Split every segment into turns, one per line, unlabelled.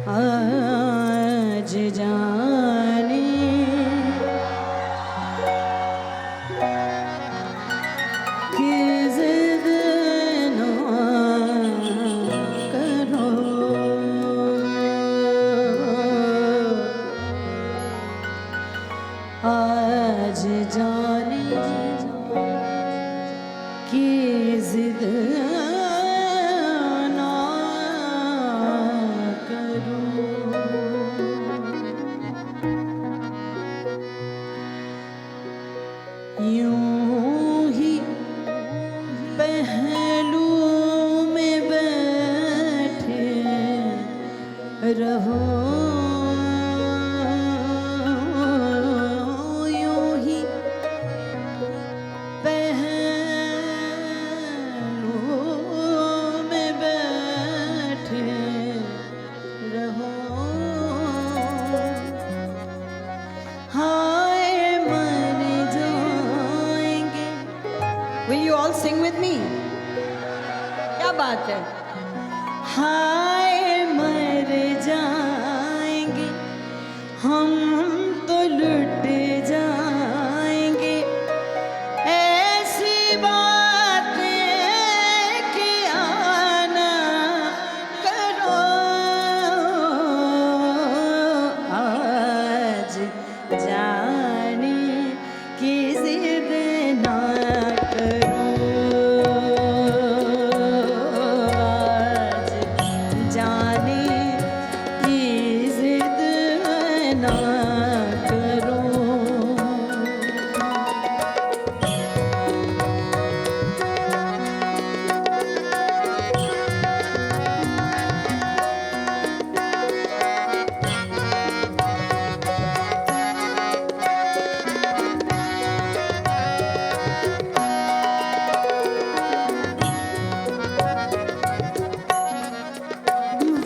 आज जाने की जिद ना करो, आज जाने की जिद ना करो। यूं ही पहलू में बैठे रहो, यूं ही पहलू में बैठे रहो। हाय मर जाएंगे। Will you all sing with me? क्या बात है? हाय मर जाएंगे हम तो लुट जाएंगे, ऐसी बातें किया ना करो। आज जाने की जिद ना करो, आज जाने की जिद ना करो।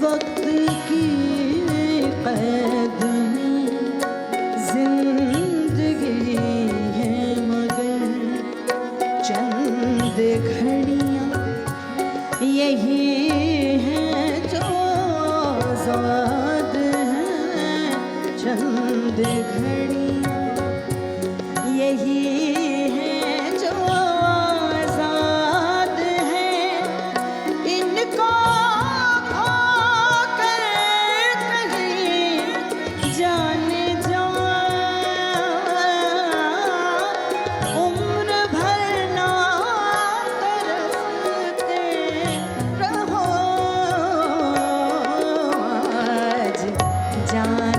वक्त की कैद में जिंदगी है मगर चंद घड़ियाँ यही हैं जो आज़ाद हैं, चंद घड़ियाँ यही हैं जो आज़ाद हैं। इनको जाने जा उम्र भर ना तरसते रहो। आज जाने